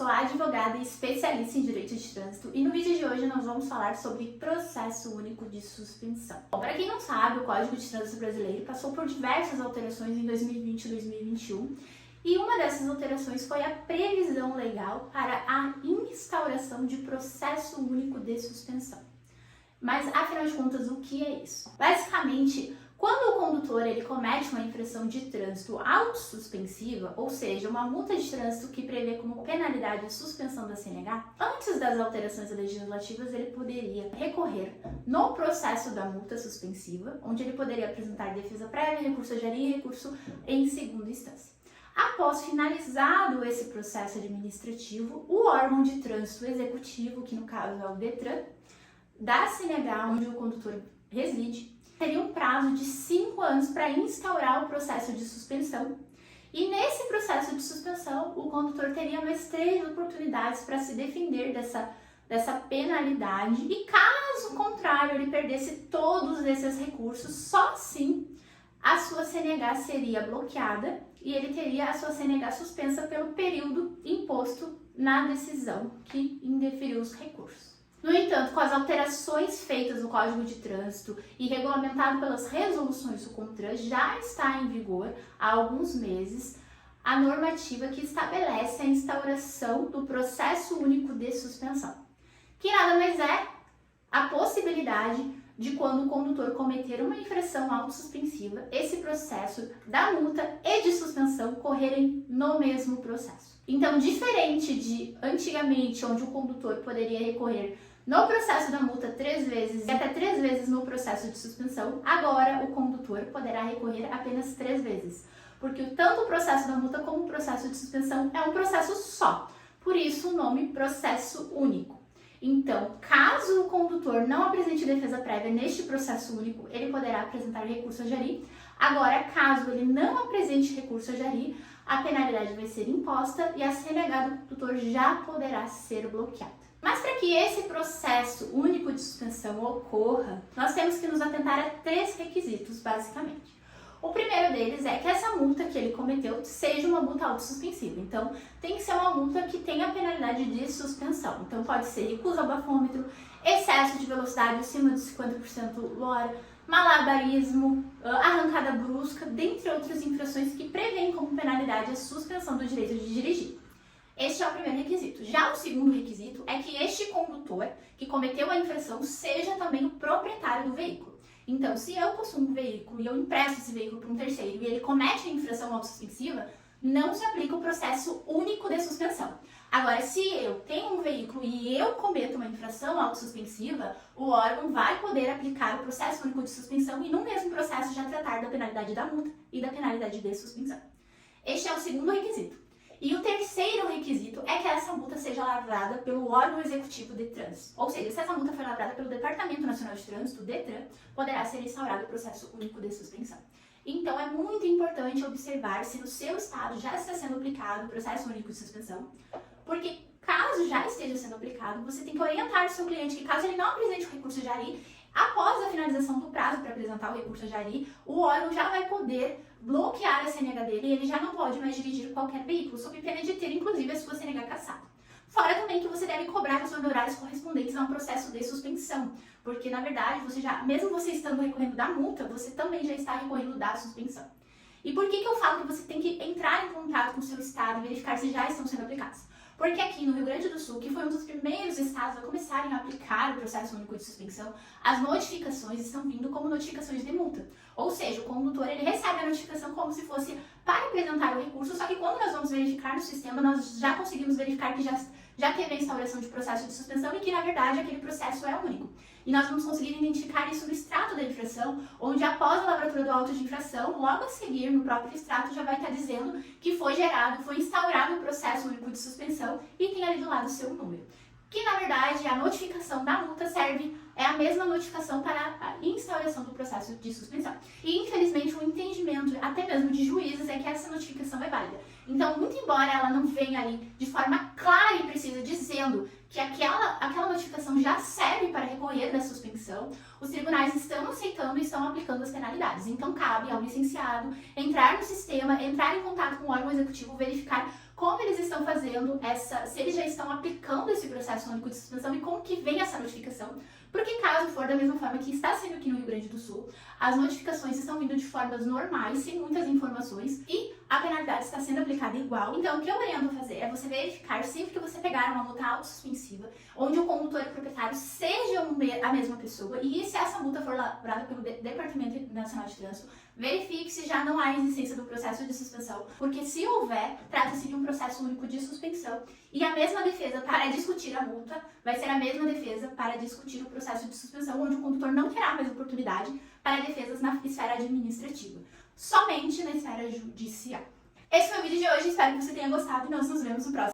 sou advogada e especialista em direito de trânsito e no vídeo de hoje nós vamos falar sobre processo único de suspensão. Bom, para quem não sabe, o Código de Trânsito Brasileiro passou por diversas alterações em 2020 e 2021 e uma dessas alterações foi a previsão legal para a instauração de processo único de suspensão. Mas, afinal de contas, o que é isso? Basicamente, quando o condutor ele comete uma infração de trânsito autossuspensiva, ou seja, uma multa de trânsito que prevê como penalidade a suspensão da CNH, antes das alterações legislativas ele poderia recorrer no processo da multa suspensiva, onde ele poderia apresentar defesa prévia, recurso AGERI e recurso em segunda instância. Após finalizado esse processo administrativo, o órgão de trânsito executivo, que no caso é o DETRAN, da CNH onde o condutor reside, teria um prazo de 5 anos para instaurar o processo de suspensão. E nesse processo de suspensão, o condutor teria mais 3 oportunidades para se defender dessa penalidade e, caso contrário, ele perdesse todos esses recursos, só assim a sua CNH seria bloqueada e ele teria a sua CNH suspensa pelo período imposto na decisão que indeferiu os recursos. No entanto, com as alterações feitas no Código de Trânsito e regulamentado pelas resoluções do CONTRAN, já está em vigor há alguns meses a normativa que estabelece a instauração do processo único de suspensão, que nada mais é a possibilidade de quando o condutor cometer uma infração autossuspensiva, esse processo da multa e de suspensão correrem no mesmo processo. Então, diferente de antigamente, onde o condutor poderia recorrer no processo da multa 3 vezes e até 3 vezes no processo de suspensão, agora o condutor poderá recorrer apenas 3 vezes, porque tanto o processo da multa como o processo de suspensão é um processo só, por isso o nome processo único. Então, caso o condutor não apresente defesa prévia neste processo único, ele poderá apresentar recurso AGERI. Agora, caso ele não apresente recurso AGERI, a penalidade vai ser imposta e a CNH do condutor já poderá ser bloqueada. Mas para que esse processo único de suspensão ocorra, nós temos que nos atentar a 3 requisitos, basicamente. O primeiro deles é que essa multa que ele cometeu seja uma multa autossuspensiva. Então, tem que ser uma multa que tenha a penalidade de suspensão. Então, pode ser recusa ao bafômetro, excesso de velocidade acima de 50% hora, malabarismo, arrancada brusca, dentre outras infrações que prevêem como penalidade a suspensão do direito de dirigir. Este é o primeiro requisito. Já o segundo requisito é que este condutor que cometeu a infração seja também o proprietário do veículo. Então, se eu possuo um veículo e eu empresto esse veículo para um terceiro e ele comete a infração autossuspensiva, não se aplica o processo único de suspensão. Agora, se eu tenho um veículo e eu cometo uma infração autossuspensiva, o órgão vai poder aplicar o processo único de suspensão e no mesmo processo já tratar da penalidade da multa e da penalidade de suspensão. Este é o segundo requisito. E o terceiro requisito é que essa multa seja lavrada pelo órgão executivo de trânsito. Ou seja, se essa multa for lavrada pelo Departamento Nacional de Trânsito, DETRAN, poderá ser instaurado o processo único de suspensão. Então, é muito importante observar se no seu estado já está sendo aplicado o processo único de suspensão, porque caso já esteja sendo aplicado, você tem que orientar o seu cliente que caso ele não apresente o recurso AGERI, após a finalização do prazo para apresentar o recurso AGERI, o órgão já vai poder bloquear a CNH dele e ele já não pode mais dirigir qualquer veículo, sob pena de ter, inclusive, a sua CNH cassada. Fora também que você deve cobrar os honorários correspondentes a um processo de suspensão, porque, na verdade, mesmo você estando recorrendo da multa, você também já está recorrendo da suspensão. E por que eu falo que você tem que entrar em contato com o seu estado e verificar se já estão sendo aplicados? Porque aqui no Rio Grande do Sul, que foi um dos primeiros estados a começarem a aplicar o processo único de suspensão, as notificações estão vindo como notificações de multa. Ou seja, o condutor ele recebe a notificação como se fosse para apresentar o recurso, só que quando nós vamos verificar no sistema, nós já conseguimos verificar que já teve a instauração de processo de suspensão e que, na verdade, aquele processo é único. E nós vamos conseguir identificar isso no extrato da infração, onde após a lavratura do auto de infração, logo a seguir, no próprio extrato, já vai estar dizendo que foi instaurado o processo único de suspensão e tem ali do lado o seu número. Que, na verdade, a notificação da multa é a mesma notificação para a instauração do processo de suspensão. E, infelizmente, o entendimento, até mesmo de juízes, é que essa notificação é válida. Então, muito embora ela não venha ali de forma clara e precisa dizendo que aquela notificação já serve para recorrer da suspensão, os tribunais estão aceitando e estão aplicando as penalidades. Então, cabe ao licenciado entrar no sistema, entrar em contato com o órgão executivo, verificar como eles estão fazendo se eles já estão aplicando esse processo único de suspensão e como que vem essa notificação. Porque caso for da mesma forma que está sendo aqui no Rio Grande do Sul, as notificações estão vindo de formas normais, sem muitas informações, e a penalidade está sendo aplicada igual. Então, o que eu oriento a fazer é você verificar sempre que você pegar uma multa autosuspensiva, onde o condutor e o proprietário sejam a mesma pessoa, e se essa multa for lavrada pelo Departamento Nacional de Trânsito, verifique se já não há existência do processo de suspensão, porque se houver, trata-se de um processo único de suspensão, e a mesma defesa para discutir a multa vai ser a mesma defesa para discutir o processo de suspensão, onde o condutor não terá mais oportunidade para defesas na esfera administrativa, somente na esfera judicial. Esse foi o vídeo de hoje, espero que você tenha gostado e nós nos vemos no próximo.